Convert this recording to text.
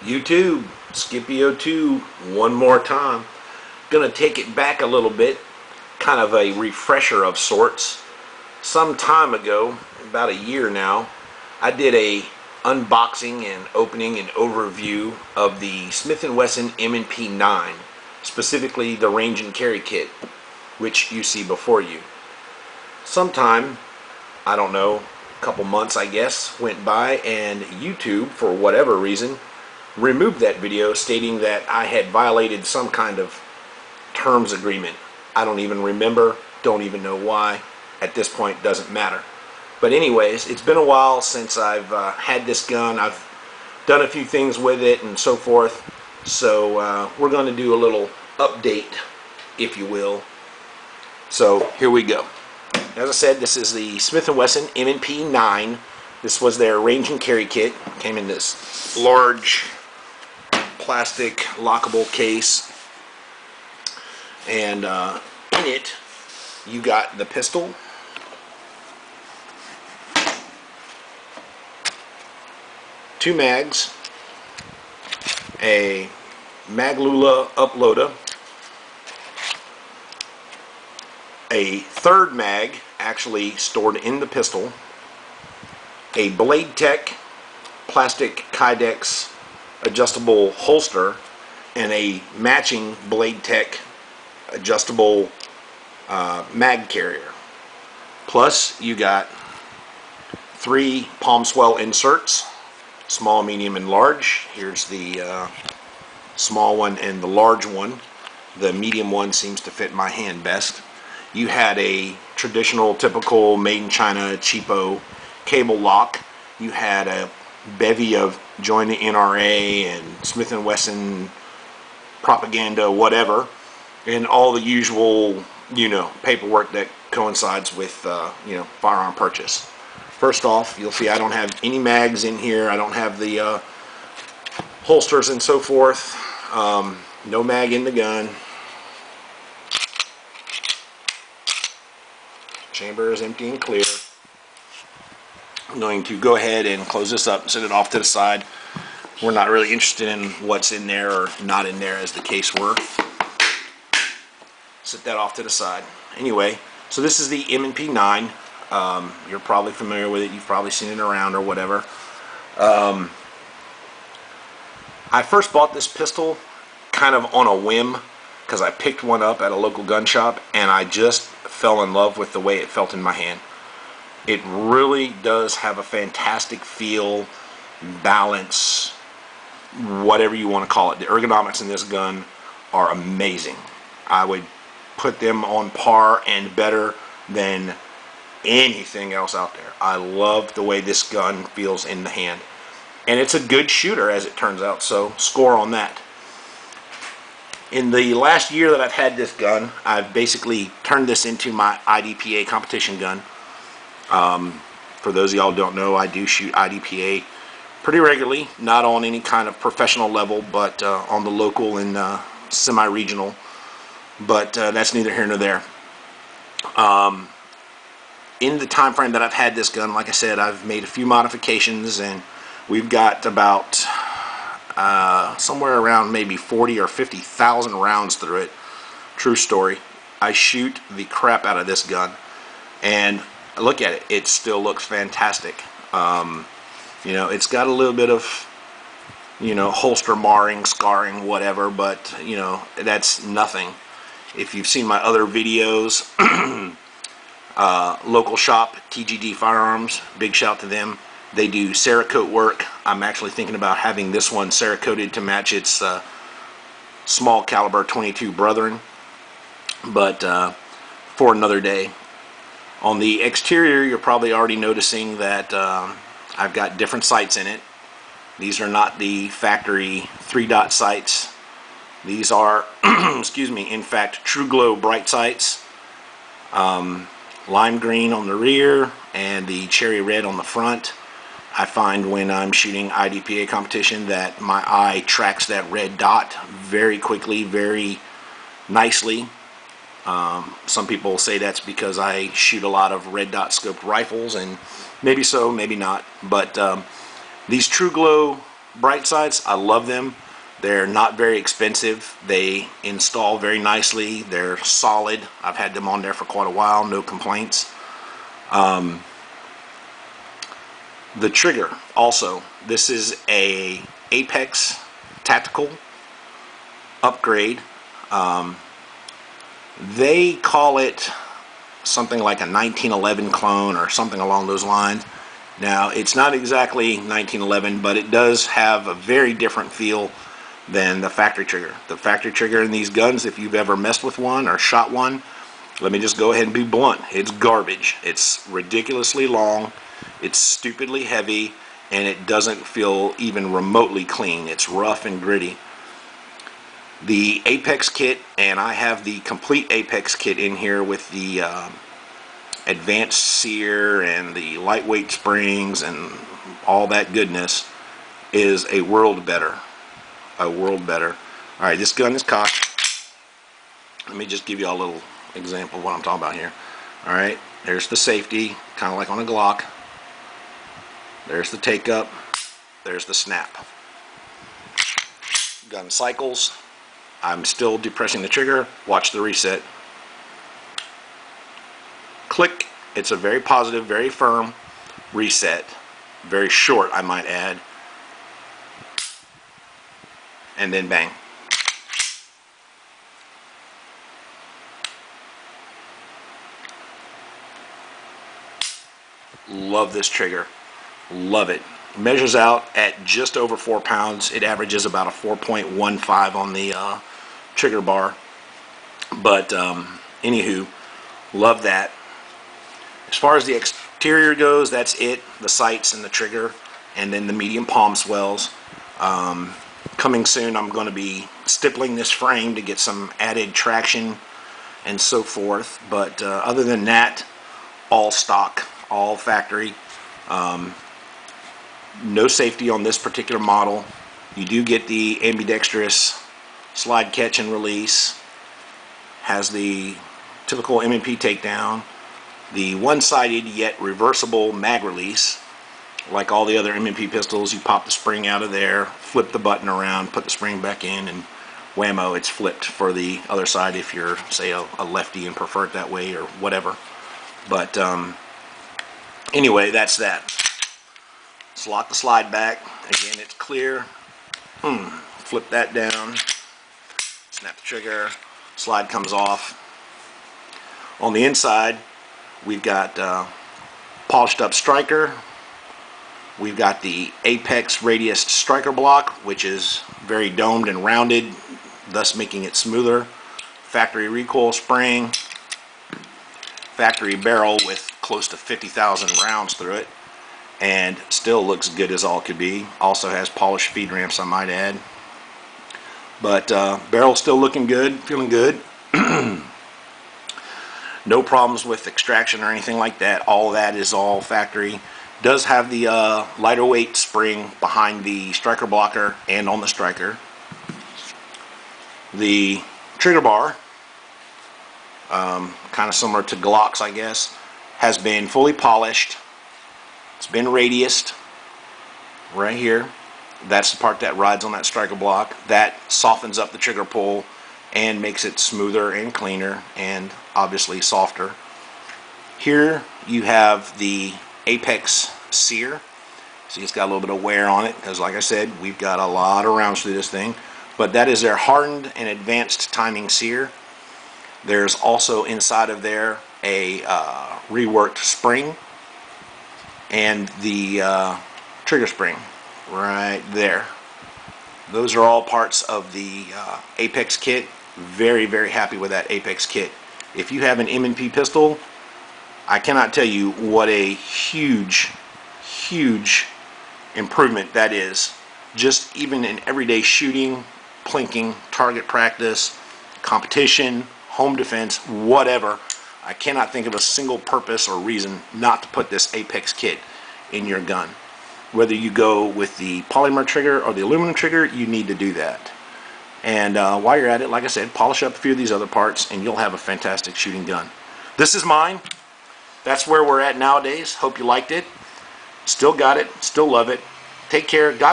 YouTube, Skippy02 one more time. Gonna take it back a little bit, kind of a refresher of sorts. Some time ago, about a year now, I did a unboxing and opening and overview of the Smith and Wesson M&P9, specifically the range and carry kit, which you see before you. Sometime, I don't know, a couple months I guess, went by and YouTube, for whatever reason, removed that video stating that I had violated some kind of terms agreement. I don't even remember, don't even know why. At this point, doesn't matter. But anyways, it's been a while since I've had this gun. I've done a few things with it and so forth. So we're going to do a little update, if you will. So here we go. As I said, this is the Smith and Wesson M&P9. This was their range and carry kit. Came in this large plastic lockable case. And in it, you got the pistol, two mags, a Maglula uploader, a third mag actually stored in the pistol, a Blade Tech plastic Kydex adjustable holster, and a matching Blade Tech adjustable mag carrier. Plus you got 3 palm swell inserts, small, medium, and large. Here's the small one and the large one. The medium one seems to fit my hand best. You had a traditional, typical, made in China, cheapo cable lock. You had a bevy of join the NRA and Smith and Wesson propaganda, whatever, and all the usual, paperwork that coincides with, firearm purchase. First off, you'll see I don't have any mags in here. I don't have the holsters and so forth. No mag in the gun. Chamber is empty and clear. I'm going to go ahead and close this up and set it off to the side. We're not really interested in what's in there or not in there, as the case were. Set that off to the side. Anyway, so this is the M&P9. You're probably familiar with it. You've probably seen it around or whatever. I first bought this pistol kind of on a whim because I picked one up at a local gun shop and I just fell in love with the way it felt in my hand. It really does have a fantastic feel, balance, whatever you want to call it. The ergonomics in this gun are amazing. I would put them on par and better than anything else out there. I love the way this gun feels in the hand. And it's a good shooter, as it turns out, so score on that. In the last year that I've had this gun, I've basically turned this into my IDPA competition gun. For those of y'all who don't know, I do shoot IDPA pretty regularly, not on any kind of professional level, but on the local and semi-regional. But that's neither here nor there. In the time frame that I've had this gun, like I said, I've made a few modifications, and we've got about somewhere around maybe 40 or 50,000 rounds through it. True story. I shoot the crap out of this gun, and look at it. It still looks fantastic. It's got a little bit of, holster marring, scarring, whatever, but, that's nothing. If you've seen my other videos, local shop, TGD Firearms, big shout to them. They do Cerakote work. I'm actually thinking about having this one Cerakoted to match its small caliber 22 brethren, but for another day. On the exterior, you're probably already noticing that I've got different sights in it. These are not the factory 3-dot sights. These are, excuse me, in fact, TruGlow Bright Sights. Lime green on the rear and the cherry red on the front. I find when I'm shooting IDPA competition that my eye tracks that red dot very quickly, very nicely. Some people say that's because I shoot a lot of red dot scoped rifles, and maybe so, maybe not. But these TruGlow Bright Sights, I love them. They're not very expensive. They install very nicely. They're solid. I've had them on there for quite a while, no complaints. The trigger also, this is a Apex Tactical upgrade. They call it something like a 1911 clone or something along those lines. Now, it's not exactly 1911, but it does have a very different feel than the factory trigger. The factory trigger in these guns, if you've ever messed with one or shot one, let me just go ahead and be blunt. It's garbage. It's ridiculously long, it's stupidly heavy, and it doesn't feel even remotely clean. It's rough and gritty. The Apex kit, and I have the complete Apex kit in here with the advanced sear and the lightweight springs and all that goodness, is a world better. A world better. Alright, this gun is cocked. Let me just give you a little example of what I'm talking about here. Alright, there's the safety, kind of like on a Glock. There's the take up. There's the snap. Gun cycles. I'm still depressing the trigger. Watch the reset. Click. It's a very positive, very firm reset. Very short, I might add. And then bang. Love this trigger. Love it. Measures out at just over 4 pounds. It averages about a 4.15 on the trigger bar. But anywho, love that. As far as the exterior goes, that's it. The sights and the trigger, and then the medium palm swells. Coming soon, I'm going to be stippling this frame to get some added traction and so forth. But other than that, all stock, all factory. No safety on this particular model. You do get the ambidextrous slide catch and release. Has the typical M&P takedown. The one-sided yet reversible mag release. Like all the other M&P pistols, you pop the spring out of there, flip the button around, put the spring back in, and whammo, it's flipped for the other side if you're, say, a lefty and prefer it that way or whatever. But anyway, that's that. Let's lock the slide back. Again, it's clear. Flip that down. Snap the trigger. Slide comes off. On the inside, we've got polished up striker. We've got the Apex Radius striker block, which is very domed and rounded, thus making it smoother. Factory recoil spring. Factory barrel with close to 50,000 rounds through it, and still looks good as all could be. Also has polished feed ramps, I might add. But barrel still looking good, feeling good. No problems with extraction or anything like that. All that is all factory. Does have the lighter weight spring behind the striker blocker and on the striker. The trigger bar, kind of similar to Glocks, I guess, has been fully polished. It's been radiused right here. That's the part that rides on that striker block. That softens up the trigger pull and makes it smoother and cleaner and obviously softer. Here you have the Apex sear. See, it's got a little bit of wear on it because, like I said, we've got a lot of rounds through this thing. But that is their hardened and advanced timing sear. There's also inside of there a reworked spring and the trigger spring right there. Those are all parts of the Apex kit. Very, very happy with that Apex kit. If you have an M&P pistol, I cannot tell you what a huge improvement that is. Just even in everyday shooting, plinking, target practice, competition, home defense, whatever. I cannot think of a single purpose or reason not to put this Apex kit in your gun. Whether you go with the polymer trigger or the aluminum trigger, you need to do that. And while you're at it, like I said, polish up a few of these other parts and you'll have a fantastic shooting gun. This is mine. That's where we're at nowadays. Hope you liked it. Still got it. Still love it. Take care. God